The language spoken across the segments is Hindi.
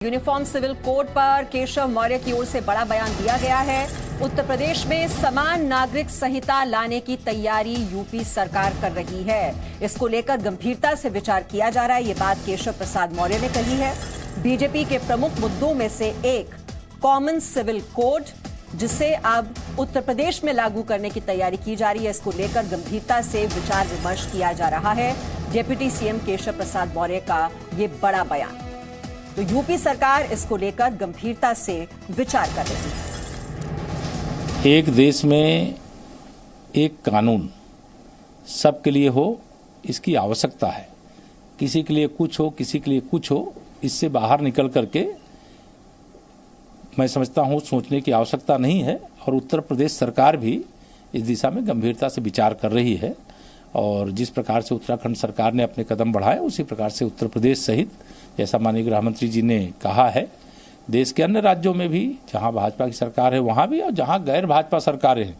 यूनिफॉर्म सिविल कोड पर केशव मौर्य की ओर से बड़ा बयान दिया गया है। उत्तर प्रदेश में समान नागरिक संहिता लाने की तैयारी यूपी सरकार कर रही है। इसको लेकर गंभीरता से विचार किया जा रहा है। ये बात केशव प्रसाद मौर्य ने कही है। बीजेपी के प्रमुख मुद्दों में से एक कॉमन सिविल कोड, जिसे अब उत्तर प्रदेश में लागू करने की तैयारी की जा रही है, इसको लेकर गंभीरता से विचार विमर्श किया जा रहा है। डिप्टी सीएम केशव प्रसाद मौर्य का ये बड़ा बयान। तो यूपी सरकार इसको लेकर गंभीरता से विचार कर रही है। एक देश में एक कानून सबके लिए हो, इसकी आवश्यकता है। किसी के लिए कुछ हो, किसी के लिए कुछ हो, इससे बाहर निकल करके मैं समझता हूं सोचने की आवश्यकता नहीं है। और उत्तर प्रदेश सरकार भी इस दिशा में गंभीरता से विचार कर रही है। और जिस प्रकार से उत्तराखंड सरकार ने अपने कदम बढ़ाए, उसी प्रकार से उत्तर प्रदेश सहित, जैसा माननीय गृह मंत्री जी ने कहा है, देश के अन्य राज्यों में भी जहां भाजपा की सरकार है वहां भी, और जहां गैर भाजपा सरकारें हैं,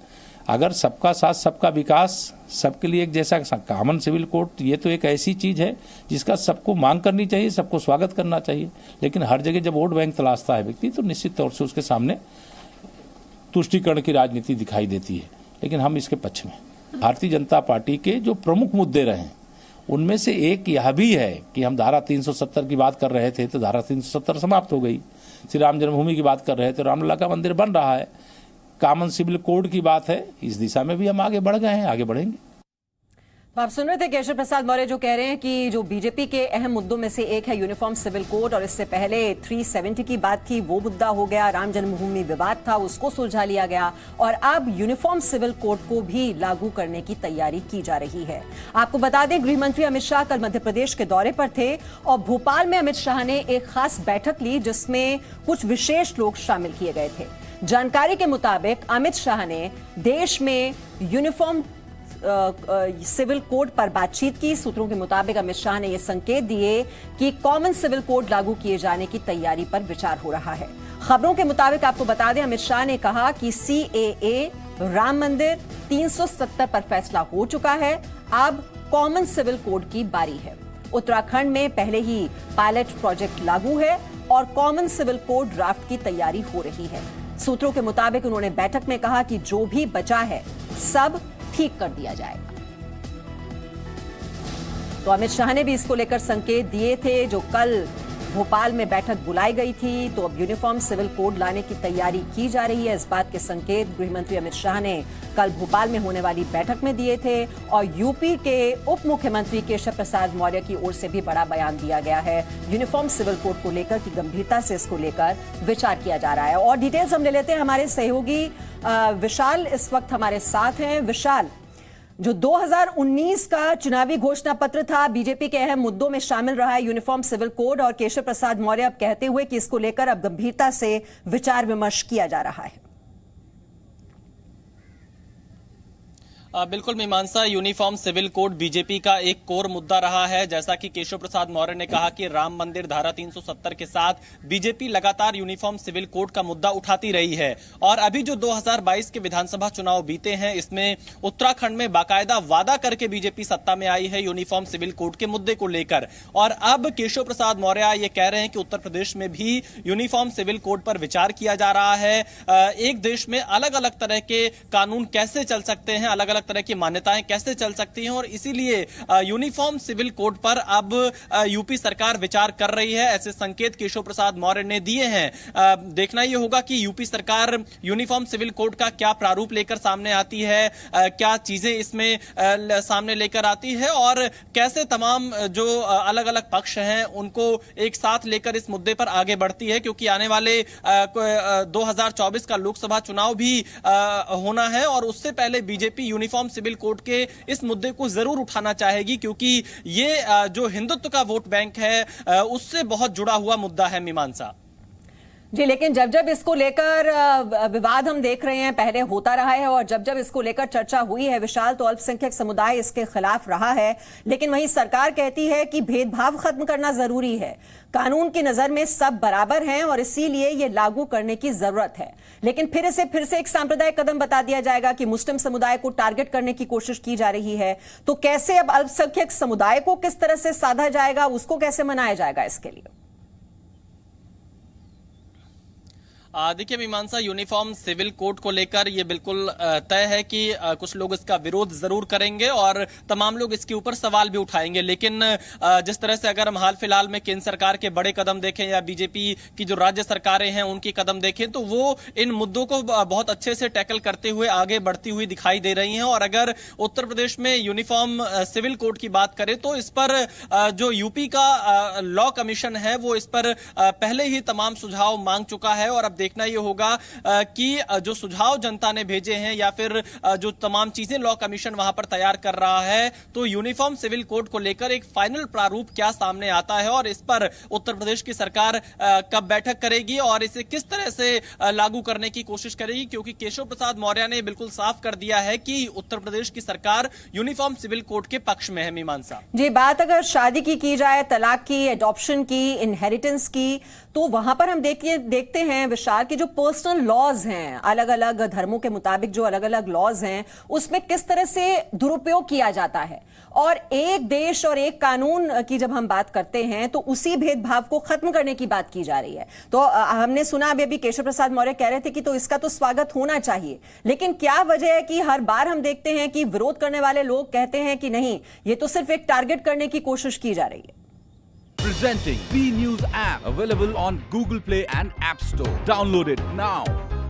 अगर सबका साथ सबका विकास, सबके लिए एक जैसा कॉमन सिविल कोड, ये तो एक ऐसी चीज है जिसका सबको मांग करनी चाहिए, सबको स्वागत करना चाहिए। लेकिन हर जगह जब वोट बैंक तलाशता है व्यक्ति, तो निश्चित तौर से उसके सामने तुष्टीकरण की राजनीति दिखाई देती है। लेकिन हम इसके पक्ष में, भारतीय जनता पार्टी के जो प्रमुख मुद्दे रहे उनमें से एक यह भी है कि हम धारा 370 की बात कर रहे थे तो धारा 370 समाप्त हो गई। श्री राम जन्मभूमि की बात कर रहे थे, रामलला का मंदिर बन रहा है। कॉमन सिविल कोड की बात है, इस दिशा में भी हम आगे बढ़ गए हैं, आगे बढ़ेंगे। तो आप सुन रहे थे केशव प्रसाद मौर्य जो कह रहे हैं कि जो बीजेपी के अहम मुद्दों में से एक है यूनिफॉर्म सिविल कोड, और इससे पहले 370 की बात थी, वो मुद्दा हो गया। राम जन्मभूमि विवाद था, उसको सुलझा लिया गया, और अब यूनिफॉर्म सिविल कोड को भी लागू करने की तैयारी की जा रही है। आपको बता दें, गृह मंत्री अमित शाह कल मध्य प्रदेश के दौरे पर थे और भोपाल में अमित शाह ने एक खास बैठक ली जिसमें कुछ विशेष लोग शामिल किए गए थे। जानकारी के मुताबिक अमित शाह ने देश में यूनिफॉर्म सिविल कोड पर बातचीत की। सूत्रों के मुताबिक अमित शाह ने यह संकेत दिए कि कॉमन सिविल कोड लागू किए जाने की तैयारी पर विचार हो रहा है। खबरों के मुताबिक आपको बता दें, अमित शाह ने कहा कि सीएए, राम मंदिर, 370 पर फैसला हो चुका है, अब कॉमन सिविल कोड की बारी है। उत्तराखंड में पहले ही पायलट प्रोजेक्ट लागू है और कॉमन सिविल कोड ड्राफ्ट की तैयारी हो रही है। सूत्रों के मुताबिक उन्होंने बैठक में कहा कि जो भी बचा है सब ठीक कर दिया जाएगा। तो अमित शाह ने भी इसको लेकर संकेत दिए थे। जो कल भोपाल में बैठक बुलाई गई थी, तो अब यूनिफॉर्म सिविल कोड लाने की तैयारी की जा रही है। इस बात के संकेत गृह मंत्री अमित शाह ने कल भोपाल में होने वाली बैठक में दिए थे। और यूपी के उप मुख्यमंत्री केशव प्रसाद मौर्य की ओर से भी बड़ा बयान दिया गया है यूनिफॉर्म सिविल कोड को लेकर कि गंभीरता से इसको लेकर विचार किया जा रहा है। और डिटेल्स हम ले लेते हैं। हमारे सहयोगी विशाल इस वक्त हमारे साथ हैं। विशाल, जो 2019 का चुनावी घोषणा पत्र था, बीजेपी के अहम मुद्दों में शामिल रहा है यूनिफॉर्म सिविल कोड, और केशव प्रसाद मौर्य अब कहते हुए कि इसको लेकर अब गंभीरता से विचार विमर्श किया जा रहा है। बिल्कुल मीमांसा, यूनिफॉर्म सिविल कोड बीजेपी का एक कोर मुद्दा रहा है। जैसा कि केशव प्रसाद मौर्य ने कहा कि राम मंदिर, धारा 370 के साथ बीजेपी लगातार यूनिफॉर्म सिविल कोड का मुद्दा उठाती रही है। और अभी जो 2022 के विधानसभा चुनाव बीते हैं, इसमें उत्तराखंड में बाकायदा वादा करके बीजेपी सत्ता में आई है यूनिफॉर्म सिविल कोड के मुद्दे को लेकर। और अब केशव प्रसाद मौर्य ये कह रहे हैं कि उत्तर प्रदेश में भी यूनिफॉर्म सिविल कोड पर विचार किया जा रहा है। एक देश में अलग अलग तरह के कानून कैसे चल सकते हैं, अलग अलग तरह की मान्यताएं कैसे चल सकती हैं, और इसीलिए यूनिफॉर्म सिविल कोड पर अब यूपी सरकार विचार कर रही है। ऐसे संकेत केशव प्रसाद मौर्य ने दिए हैं। देखना यह होगा कि यूपी सरकार यूनिफॉर्म सिविल कोड का क्या प्रारूप लेकर सामने आती है, क्या चीजें इसमें सामने लेकर आती है, और कैसे तमाम जो अलग अलग पक्ष हैं उनको एक साथ लेकर इस मुद्दे पर आगे बढ़ती है। क्योंकि आने वाले 2024 का लोकसभा चुनाव भी होना है, और उससे पहले बीजेपी यूनिफॉर्म सिविल कोड के इस मुद्दे को जरूर उठाना चाहेगी, क्योंकि ये जो हिंदुत्व का वोट बैंक है उससे बहुत जुड़ा हुआ मुद्दा है मीमांसा जी। लेकिन जब जब इसको लेकर विवाद हम देख रहे हैं, पहले होता रहा है, और जब जब इसको लेकर चर्चा हुई है विशाल, तो अल्पसंख्यक समुदाय इसके खिलाफ रहा है। लेकिन वहीं सरकार कहती है कि भेदभाव खत्म करना जरूरी है, कानून की नजर में सब बराबर हैं और इसीलिए ये लागू करने की जरूरत है। लेकिन फिर से एक सांप्रदायिक कदम बता दिया जाएगा कि मुस्लिम समुदाय को टारगेट करने की कोशिश की जा रही है। तो कैसे अब अल्पसंख्यक समुदाय को किस तरह से साधा जाएगा, उसको कैसे मनाया जाएगा इसके लिए? देखिए मीमांसा, यूनिफॉर्म सिविल कोड को लेकर ये बिल्कुल तय है कि कुछ लोग इसका विरोध जरूर करेंगे और तमाम लोग इसके ऊपर सवाल भी उठाएंगे। लेकिन जिस तरह से अगर हम हाल फिलहाल में केंद्र सरकार के बड़े कदम देखें या बीजेपी की जो राज्य सरकारें हैं उनकी कदम देखें, तो वो इन मुद्दों को बहुत अच्छे से टैकल करते हुए आगे बढ़ती हुई दिखाई दे रही हैं। और अगर उत्तर प्रदेश में यूनिफॉर्म सिविल कोड की बात करें तो इस पर जो यूपी का लॉ कमीशन है वो इस पर पहले ही तमाम सुझाव मांग चुका है। और अब देखना यह होगा कि जो सुझाव जनता ने भेजे हैं या फिर जो तमाम चीजें लॉ कमीशन वहां पर तैयार कर रहा है, तो यूनिफॉर्म सिविल कोड को लेकर एक फाइनल प्रारूप क्या सामने आता है और इस पर उत्तर प्रदेश की सरकार कब बैठक करेगी और इसे किस तरह से लागू करने की कोशिश करेगी। क्योंकि केशव प्रसाद मौर्य ने बिल्कुल साफ कर दिया है कि उत्तर प्रदेश की सरकार यूनिफॉर्म सिविल कोड के पक्ष में है। मीमांसा जी, बात अगर शादी की जाए, तलाक की, एडॉप्शन की, इनहेरिटेंस की, तो वहां पर हम देखते हैं विशाल की जो पर्सनल लॉज हैं, अलग अलग धर्मों के मुताबिक जो अलग अलग लॉज हैं, उसमें किस तरह से दुरुपयोग किया जाता है। और एक देश और एक कानून की जब हम बात करते हैं तो उसी भेदभाव को खत्म करने की बात की जा रही है। तो हमने सुना अभी केशव प्रसाद मौर्य कह रहे थे कि तो इसका तो स्वागत होना चाहिए, लेकिन क्या वजह है कि हर बार हम देखते हैं कि विरोध करने वाले लोग कहते हैं कि नहीं, ये तो सिर्फ एक टारगेट करने की कोशिश की जा रही है। Presenting B News app, available on Google Play and App Store. Download it now.